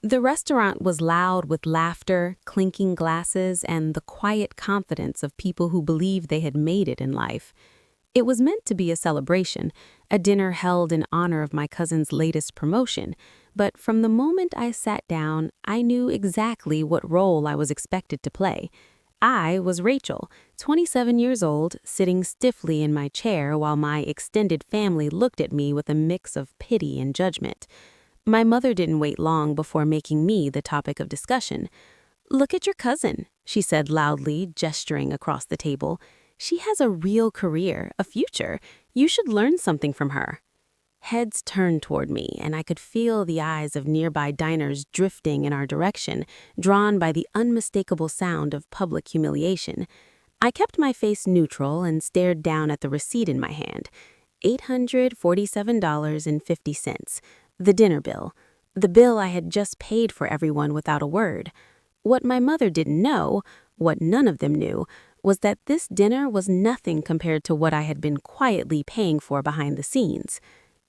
The restaurant was loud with laughter, clinking glasses, and the quiet confidence of people who believed they had made it in life. It was meant to be a celebration, a dinner held in honor of my cousin's latest promotion, but from the moment I sat down, I knew exactly what role I was expected to play. I was Rachel, 27 years old, sitting stiffly in my chair while my extended family looked at me with a mix of pity and judgment. My mother didn't wait long before making me the topic of discussion. "Look at your cousin," she said loudly, gesturing across the table. "She has a real career, a future. You should learn something from her." Heads turned toward me, and I could feel the eyes of nearby diners drifting in our direction, drawn by the unmistakable sound of public humiliation. I kept my face neutral and stared down at the receipt in my hand. $847.50. The dinner bill. The bill I had just paid for everyone without a word. What my mother didn't know, what none of them knew, was that this dinner was nothing compared to what I had been quietly paying for behind the scenes.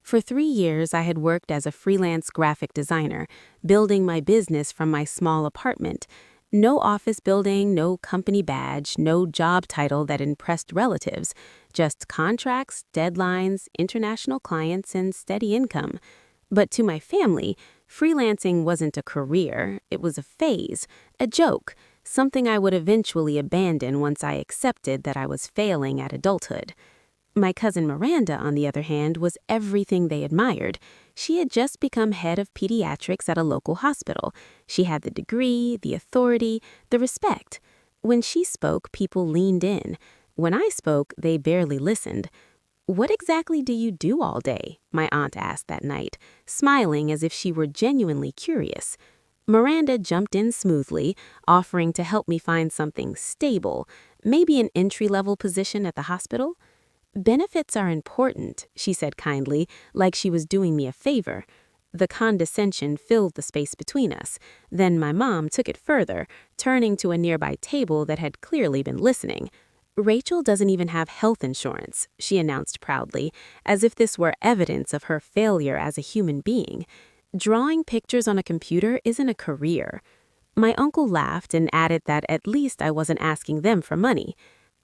For 3 years, I had worked as a freelance graphic designer, building my business from my small apartment. No office building, no company badge, no job title that impressed relatives, just contracts, deadlines, international clients, and steady income. But to my family, freelancing wasn't a career, it was a phase, a joke, something I would eventually abandon once I accepted that I was failing at adulthood. My cousin Miranda, on the other hand, was everything they admired. She had just become head of pediatrics at a local hospital. She had the degree, the authority, the respect. When she spoke, people leaned in. When I spoke, they barely listened. "What exactly do you do all day?" my aunt asked that night, smiling as if she were genuinely curious. Miranda jumped in smoothly, offering to help me find something stable, maybe an entry-level position at the hospital. "Benefits are important," she said kindly, like she was doing me a favor. The condescension filled the space between us. Then my mom took it further, turning to a nearby table that had clearly been listening. "Rachel doesn't even have health insurance," she announced proudly, as if this were evidence of her failure as a human being. "Drawing pictures on a computer isn't a career." My uncle laughed and added that at least I wasn't asking them for money.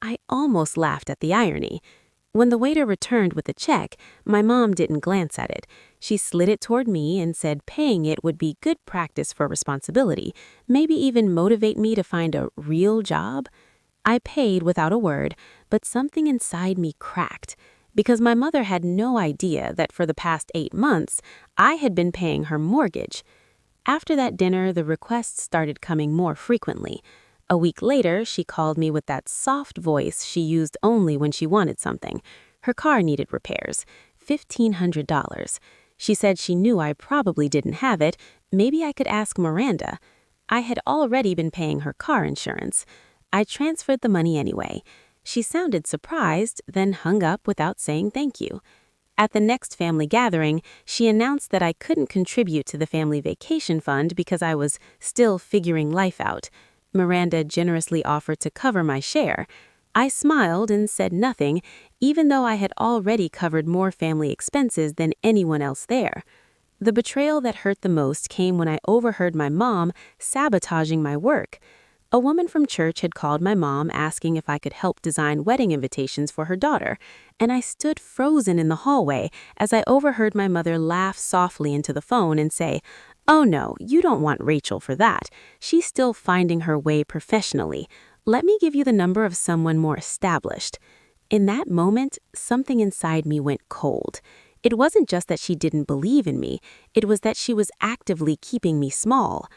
I almost laughed at the irony. When the waiter returned with the check, my mom didn't glance at it. She slid it toward me and said paying it would be good practice for responsibility, maybe even motivate me to find a real job. I paid without a word, but something inside me cracked, because my mother had no idea that for the past 8 months, I had been paying her mortgage. After that dinner, the requests started coming more frequently. A week later, she called me with that soft voice she used only when she wanted something. Her car needed repairs, $1,500. She said she knew I probably didn't have it. Maybe I could ask Miranda. I had already been paying her car insurance. I transferred the money anyway. She sounded surprised, then hung up without saying thank you. At the next family gathering, she announced that I couldn't contribute to the family vacation fund because I was still figuring life out. Miranda generously offered to cover my share. I smiled and said nothing, even though I had already covered more family expenses than anyone else there. The betrayal that hurt the most came when I overheard my mom sabotaging my work. A woman from church had called my mom asking if I could help design wedding invitations for her daughter, and I stood frozen in the hallway as I overheard my mother laugh softly into the phone and say, "Oh no, you don't want Rachel for that. She's still finding her way professionally. Let me give you the number of someone more established." In that moment, something inside me went cold. It wasn't just that she didn't believe in me, it was that she was actively keeping me small.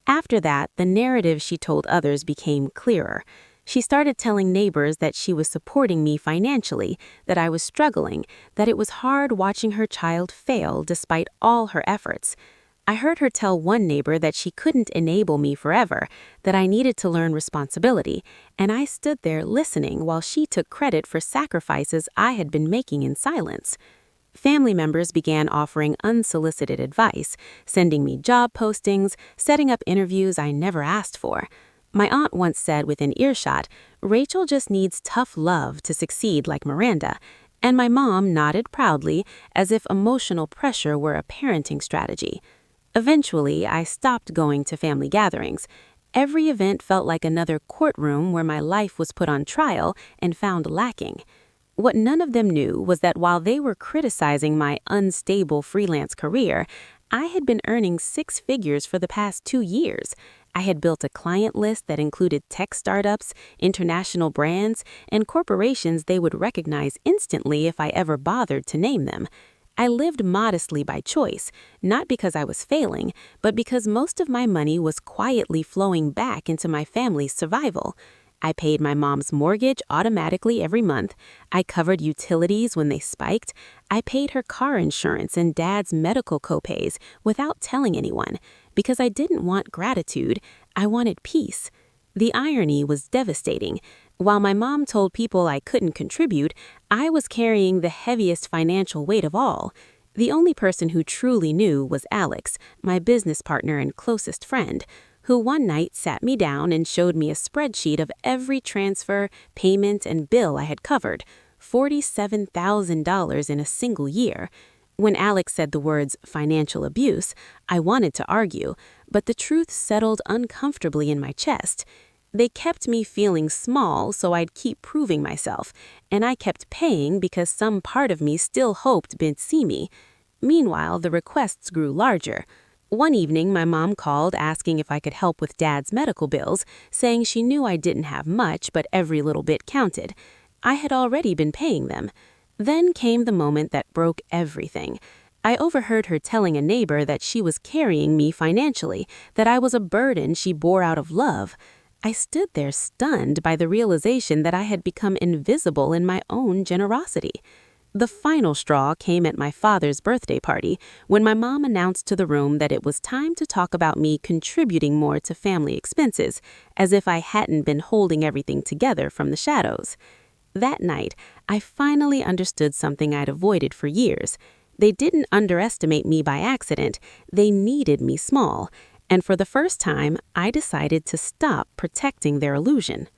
After that, the narrative she told others became clearer. She started telling neighbors that she was supporting me financially, that I was struggling, that it was hard watching her child fail despite all her efforts. I heard her tell one neighbor that she couldn't enable me forever, that I needed to learn responsibility, and I stood there listening while she took credit for sacrifices I had been making in silence. Family members began offering unsolicited advice, sending me job postings, setting up interviews I never asked for. My aunt once said within earshot, "Rachel just needs tough love to succeed like Miranda," and my mom nodded proudly as if emotional pressure were a parenting strategy. Eventually, I stopped going to family gatherings. Every event felt like another courtroom where my life was put on trial and found lacking. What none of them knew was that while they were criticizing my unstable freelance career, I had been earning six figures for the past 2 years. I had built a client list that included tech startups, international brands, and corporations they would recognize instantly if I ever bothered to name them. I lived modestly by choice, not because I was failing, but because most of my money was quietly flowing back into my family's survival. I paid my mom's mortgage automatically every month. I covered utilities when they spiked. I paid her car insurance and dad's medical copays without telling anyone. Because I didn't want gratitude, I wanted peace. The irony was devastating. While my mom told people I couldn't contribute, I was carrying the heaviest financial weight of all. The only person who truly knew was Alex, my business partner and closest friend, who one night sat me down and showed me a spreadsheet of every transfer, payment, and bill I had covered, $47,000 in a single year. When Alex said the words financial abuse, I wanted to argue, but the truth settled uncomfortably in my chest. They kept me feeling small, so I'd keep proving myself, and I kept paying because some part of me still hoped they'd see me. Meanwhile, the requests grew larger. One evening, my mom called asking if I could help with Dad's medical bills, saying she knew I didn't have much, but every little bit counted. I had already been paying them. Then came the moment that broke everything. I overheard her telling a neighbor that she was carrying me financially, that I was a burden she bore out of love. I stood there stunned by the realization that I had become invisible in my own generosity. The final straw came at my father's birthday party when my mom announced to the room that it was time to talk about me contributing more to family expenses, as if I hadn't been holding everything together from the shadows. That night, I finally understood something I'd avoided for years. They didn't underestimate me by accident, they needed me small, and for the first time, I decided to stop protecting their illusion.